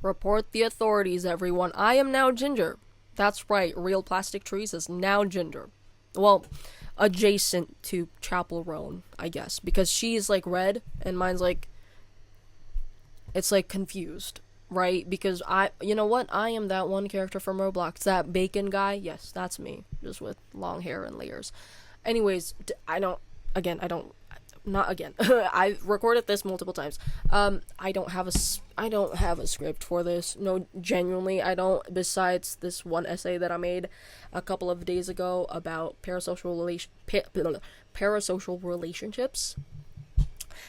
Report the authorities, everyone. I am now Ginger. That's right, Real Plastic Trees is now Ginger. Well, adjacent to Chapel Roan, I guess, because she's like red and mine's like, it's like confused, right? Because you know what? I am that one character from Roblox, that bacon guy. Yes, that's me, just with long hair and layers. Anyways, I don't, not again. I've recorded this multiple times. I don't have a script for this. No, genuinely, I don't. Besides this one essay that I made a couple of days ago about parasocial relationships.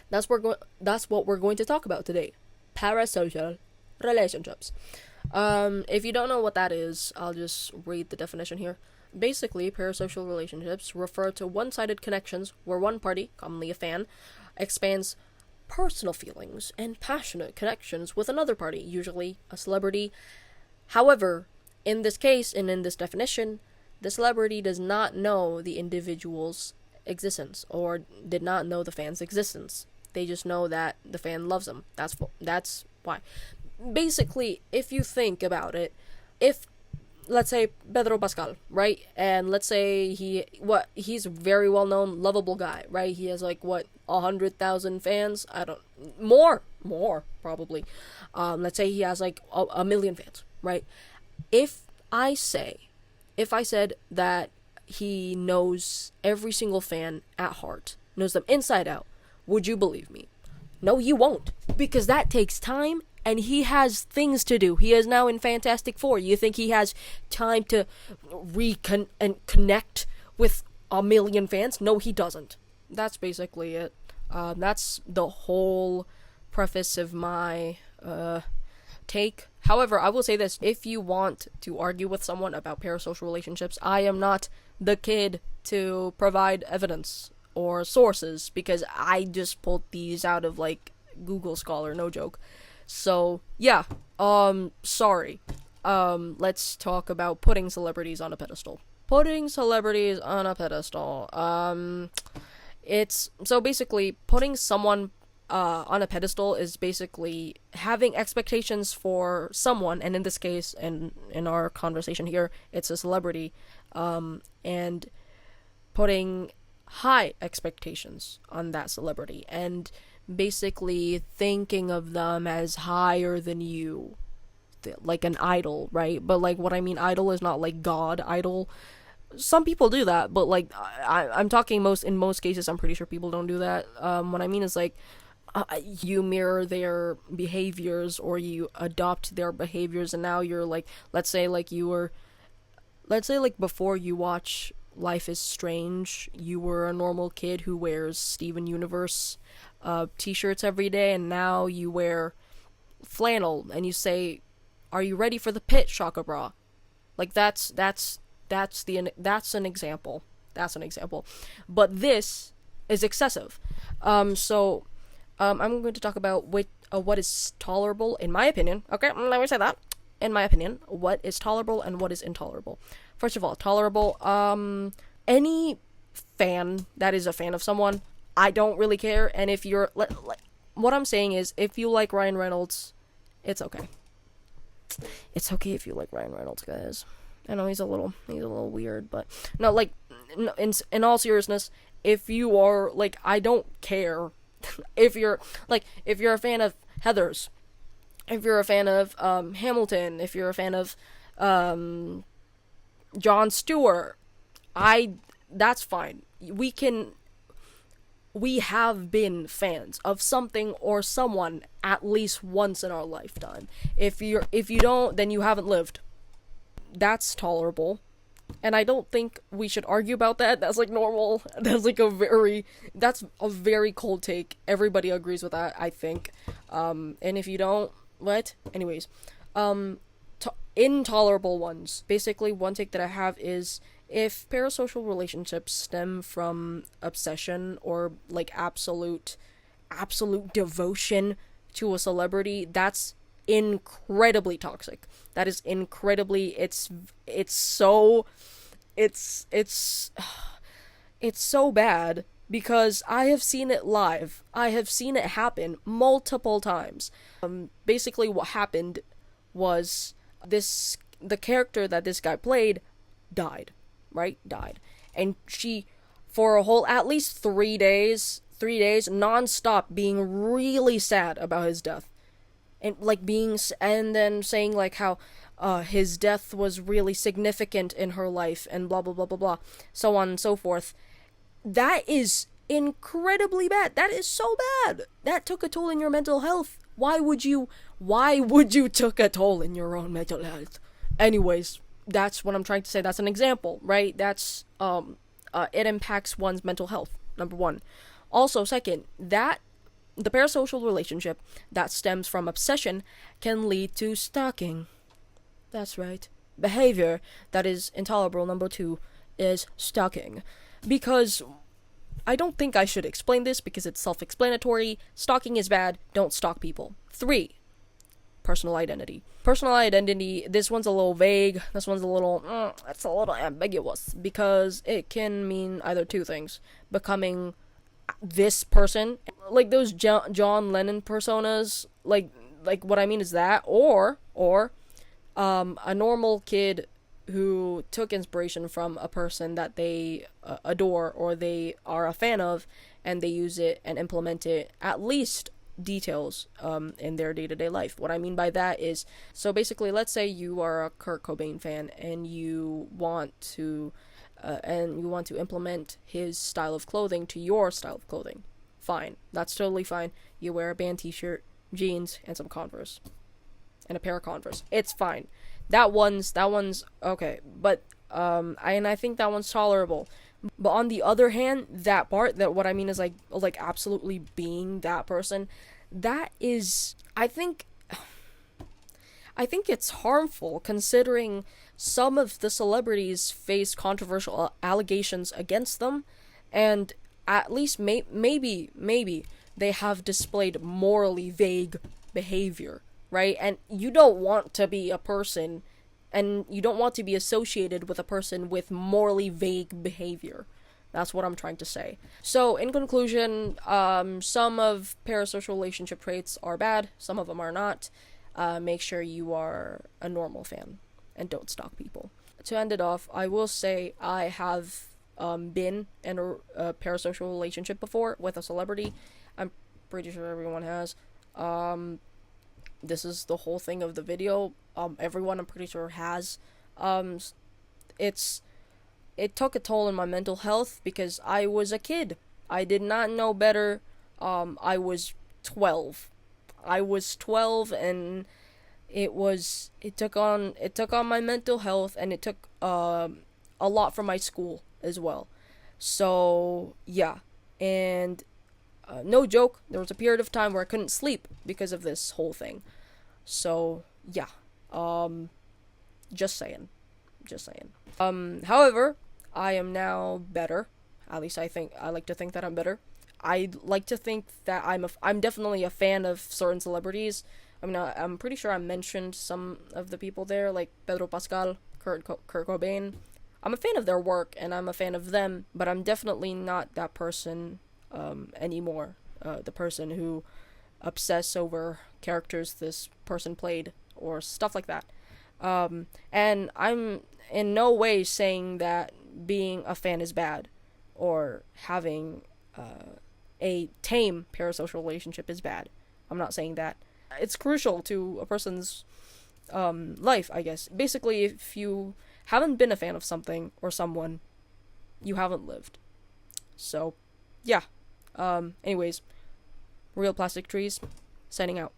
That's what we're going to talk about today. Parasocial relationships. If you don't know what that is, I'll just read the definition here. Basically, parasocial relationships refer to one-sided connections where one party, commonly a fan, expands personal feelings and passionate connections with another party, usually a celebrity. However, in this case and in this definition, the celebrity does not know the individual's existence or did not know the fan's existence. They just know that the fan loves them. That's why. Basically, if you think about it, if let's say Pedro Pascal, right? And let's say he's a very well known, lovable guy, right? He has like 100,000 fans. I don't more probably. Let's say he has like a million fans, right? If I said that he knows every single fan at heart, knows them inside out, would you believe me? No, you won't, because that takes time. And he has things to do. He is now in Fantastic Four. You think he has time to connect with a million fans? No, he doesn't. That's basically it. That's the whole preface of my take. However, I will say this. If you want to argue with someone about parasocial relationships, I am not the kid to provide evidence or sources, because I just pulled these out of like Google Scholar, no joke. So, yeah, sorry. Let's talk about putting celebrities on a pedestal. Putting celebrities on a pedestal. It's, so basically, putting someone, on a pedestal is basically having expectations for someone, and in this case, and in our conversation here, it's a celebrity, and putting high expectations on that celebrity, and basically thinking of them as higher than you, like an idol, right? But like, what I mean idol is not like god idol. Some people do that, but like I'm talking in most cases, I'm pretty sure people don't do that. What I mean is like, you mirror their behaviors or you adopt their behaviors, and now you're like, let's say like before you watch Life is Strange, you were a normal kid who wears Steven Universe t-shirts every day, and now you wear flannel and you say, are you ready for the pit, Shaka Bra? Like that's an example. That's an example. But this is excessive. I'm going to talk about what is tolerable, in my opinion. Okay, let me say that. In my opinion, what is tolerable and what is intolerable. First of all, tolerable, any fan that is a fan of someone, I don't really care. And if you're, what I'm saying is, if you like Ryan Reynolds, it's okay. It's okay if you like Ryan Reynolds, guys. I know he's a little weird, but no, like, in all seriousness, if you are, like, I don't care. if you're a fan of Heathers, if you're a fan of Hamilton, if you're a fan of Jon Stewart, that's fine. We have been fans of something or someone at least once in our lifetime. If you don't, then you haven't lived. That's tolerable. And I don't think we should argue about that. That's like normal. That's a very cold take. Everybody agrees with that, I think. And if you don't, what? Anyways, intolerable ones. Basically, one take that I have is, if parasocial relationships stem from obsession or like absolute devotion to a celebrity, that's incredibly toxic. That is incredibly, it's so bad, because I have seen it live. I have seen it happen multiple times. Basically what happened was the character that this guy played died, right? Died. And she, for a whole, at least 3 days, non-stop being really sad about his death. And, like, and then saying, like, how, his death was really significant in her life, and blah, blah, blah, blah, blah, so on and so forth. That is incredibly bad. That is so bad. That took a toll in your mental health. Why would you took a toll in your own mental health? Anyways, that's what I'm trying to say. That's an example, right? That's, it impacts one's mental health, number one. Also, second, that the parasocial relationship that stems from obsession can lead to stalking. That's right. Behavior that is intolerable, number two, is stalking. Because I don't think I should explain this because it's self-explanatory. Stalking is bad. Don't stalk people. 3. Personal identity. Personal identity, this one's a little vague. This one's a little ambiguous because it can mean either two things. Becoming this person, like those John Lennon personas, like what I mean is that, or a normal kid who took inspiration from a person that they adore or they are a fan of, and they use it and implement it, at least details in their day-to-day life. What I mean by that is, so basically, let's say you are a Kurt Cobain fan and you want to implement his style of clothing to your style of clothing. Fine, that's totally fine. You wear a band t-shirt, jeans, and some Converse, and a pair of Converse. It's fine. That one's okay, but I think that one's tolerable. But on the other hand, that part, that what I mean is like absolutely being that person, that is, I think it's harmful considering some of the celebrities face controversial allegations against them, and at least maybe they have displayed morally vague behavior, right? And you don't want to be a person, and you don't want to be associated with a person with morally vague behavior. That's what I'm trying to say. So, in conclusion, some of parasocial relationship traits are bad, some of them are not. Make sure you are a normal fan, and don't stalk people. To end it off, I will say I have been in a parasocial relationship before with a celebrity. I'm pretty sure everyone has. This is the whole thing of the video. Everyone, I'm pretty sure, has. It took a toll on my mental health because I was a kid. I did not know better. I was 12. And it took on my mental health, and it took a lot from my school as well. So yeah, and no joke, there was a period of time where I couldn't sleep because of this whole thing. So yeah, just saying. However, I am now better. At least I like to think that I'm better. I like to think that I'm definitely a fan of certain celebrities. I mean, I'm pretty sure I mentioned some of the people there, like Pedro Pascal, Kurt Cobain. I'm a fan of their work, and I'm a fan of them, but I'm definitely not that person anymore. The person who obsess over characters this person played, or stuff like that. And I'm in no way saying that being a fan is bad, or having a tame parasocial relationship is bad. I'm not saying that. It's crucial to a person's life, I guess. Basically, if you haven't been a fan of something or someone, you haven't lived. So, yeah. Anyways, Real Plastic Trees, signing out.